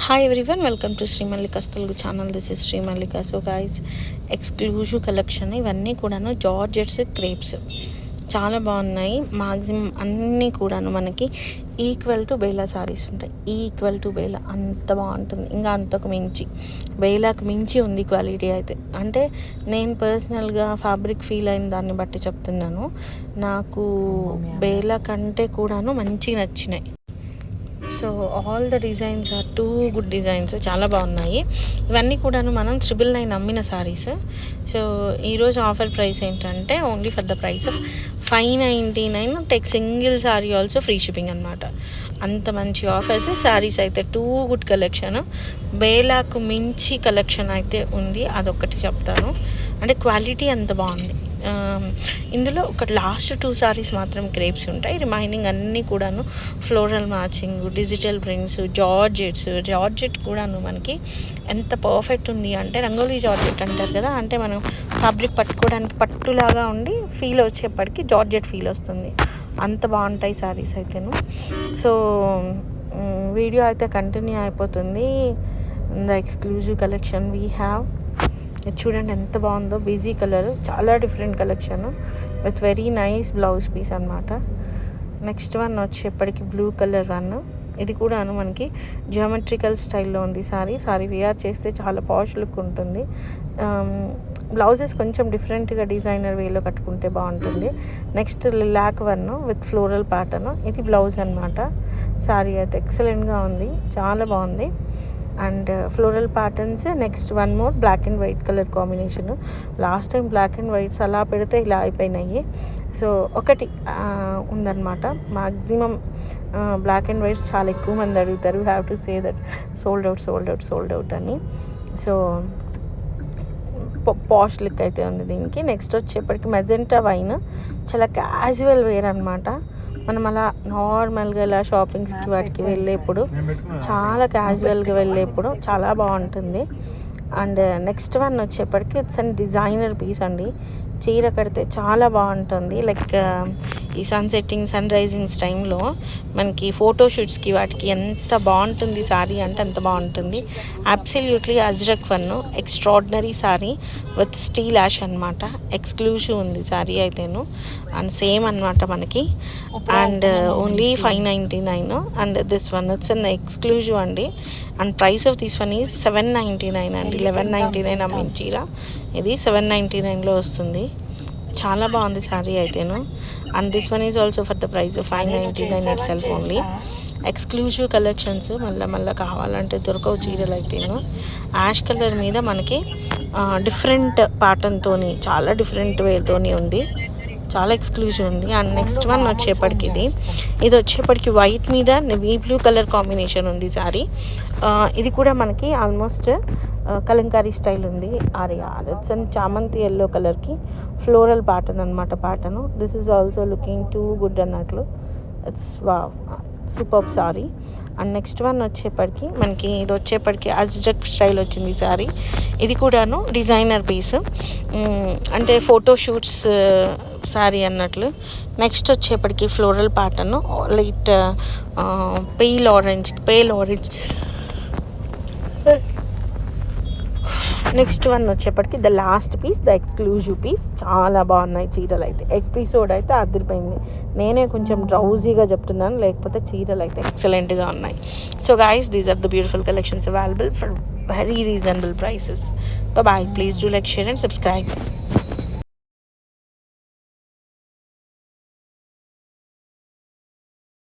Hi everyone, welcome to Sri Mallika's Telugu channel. This is Sri Mallika. So guys, exclusive collection ఇవన్నీ కూడాను georgettes crepes చాలా బాగున్నాయి. Maximum అన్నీ కూడాను మనకి ఈక్వల్ టు బేలా సారీస్ ఉంటాయి. ఈక్వల్ టు బేలా అంత బాగుంటుంది. ఇంకా అంతకు మించి బేలాకు మించి ఉంది క్వాలిటీ అయితే. అంటే నేను పర్సనల్గా ఫ్యాబ్రిక్ ఫీల్ అయిన దాన్ని బట్టి చెప్తున్నాను. నాకు బేలా కంటే కూడాను మంచిగా నచ్చినాయి. So all the designs are too good designs, చాలా బాగున్నాయి. ఇవన్నీ కూడాను మనం 999 అమ్మిన సారీస్. సో ఈరోజు ఆఫర్ ప్రైస్ ఏంటంటే only for the price of 599 take single sari also free shipping అనమాట. అంత మంచి ఆఫర్స్. సారీస్ అయితే టూ గుడ్ కలెక్షన్. బేలాకు మించి కలెక్షన్ అయితే ఉంది, అదొక్కటి చెప్తాను. అంటే క్వాలిటీ అంత బాగుంది. ఇందులో ఒక లాస్ట్ 2 సారీస్ మాత్రం క్రేప్స్ ఉంటాయి. రిమైనింగ్ అన్నీ కూడాను floral matching, digital prints, georgette కూడాను మనకి ఎంత పర్ఫెక్ట్ ఉంది అంటే రంగోలీ జార్జెట్ అంటారు కదా, అంటే మనం ఫ్యాబ్రిక్ పట్టుకోవడానికి పట్టులాగా ఉండి ఫీల్ వచ్చేప్పటికి జార్జెట్ ఫీల్ వస్తుంది. అంత బాగుంటాయి సారీస్ అయితేను. సో వీడియో అయితే కంటిన్యూ అయిపోతుంది. The exclusive collection we have. ఇది చూడండి ఎంత బాగుందో. బిజీ కలర్, చాలా different collection with very nice blouse piece అనమాట. నెక్స్ట్ వన్ వచ్చేప్పటికి బ్లూ కలర్ వన్. ఇది కూడా మనకి జియోమెట్రికల్ స్టైల్లో ఉంది. సారీ వేర్ చేస్తే చాలా పాష్ లుక్ ఉంటుంది. బ్లౌజెస్ కొంచెం డిఫరెంట్గా డిజైనర్ వేలో కట్టుకుంటే బాగుంటుంది. Next lilac one with floral pattern. ఇది బ్లౌజ్ అనమాట. సారీ అయితే ఎక్సలెంట్గా ఉంది, చాలా బాగుంది. And floral patterns. Next one more black and white colour combination. Last time black and whites అలా పెడితే ఇలా అయిపోయినాయి. సో ఒకటి ఉందన్నమాట. మ్యాక్సిమం బ్లాక్ అండ్ వైట్స్ చాలా ఎక్కువ మంది అడుగుతారు. Have to say that sold out అని. సో పాష్ లుక్ అయితే ఉంది దీనికి. నెక్స్ట్ వచ్చేప్పటికి మెజెంటా వైన్. చాలా క్యాజువల్ వేర్ అనమాట. మనం అలా నార్మల్గా ఇలా షాపింగ్స్కి వాటికి వెళ్ళేప్పుడు, చాలా క్యాజువల్గా వెళ్ళేప్పుడు చాలా బాగుంటుంది. అండ్ నెక్స్ట్ వన్ వచ్చేప్పటికి ఇట్స్ అండ్ డిజైనర్ పీస్ అండి. చీర కడితే చాలా బాగుంటుంది. లైక్ ఈ సన్సెట్టింగ్ సన్ రైజింగ్స్ టైంలో మనకి ఫోటోషూట్స్కి వాటికి ఎంత బాగుంటుంది సారీ అంటే అంత బాగుంటుంది. Absolutely ajrakh one extraordinary sari with steel ash అనమాట. ఎక్స్క్లూజివ్ ఉంది సారీ అయితేను. అండ్ సేమ్ అనమాట మనకి. And only 599. And this one it's an exclusive అండి. And price of this one is 799 అండి. 1199 అమ్మిన చీర ఇది 799లో వస్తుంది. చాలా బాగుంది సారీ అయితేను. And this one is also for the price of 599 itself only. Exclusive collections. మళ్ళీ కావాలంటే దొరకవు చీరలు అయితేను. యాష్ కలర్ మీద మనకి డిఫరెంట్ ప్యాటర్న్తోని, చాలా డిఫరెంట్ వేతోని ఉంది. చాలా ఎక్స్క్లూజివ్ ఉంది. అండ్ నెక్స్ట్ వన్ వచ్చేప్పటికి ఇది వచ్చేప్పటికి వైట్ మీద నేవీ బ్లూ కలర్ కాంబినేషన్ ఉంది సారీ. ఇది కూడా మనకి ఆల్మోస్ట్ కలంకారీ స్టైల్ ఉంది. ఇట్స్ అండ్ చామంతి ఎల్లో కలర్కి ఫ్లోరల్ ప్యాటర్న్ అనమాట. Pattern this is also looking too good అన్నట్లు. It's super sari. And next one వచ్చేప్పటికి మనకి ఇది వచ్చేప్పటికి అజ్రక్ స్టైల్ వచ్చింది సారీ. ఇది కూడాను డిజైనర్ పీస్, అంటే ఫోటోషూట్స్ సారీ అన్నట్లు. నెక్స్ట్ వచ్చేప్పటికి floral pattern light pale orange. Next one వచ్చేప్పటికి the last piece, the exclusive piece. చాలా బాగున్నాయి చీరలు అయితే. ఎపిసోడ్ అయితే అదిరిపోయింది. నేనే కొంచెం డ్రౌజీగా చెప్తున్నాను, లేకపోతే చీరలు అయితే ఎక్సలెంట్గా ఉన్నాయి. So guys, these are the beautiful collections available for very reasonable prices. Bye bye. Please do like, share and subscribe.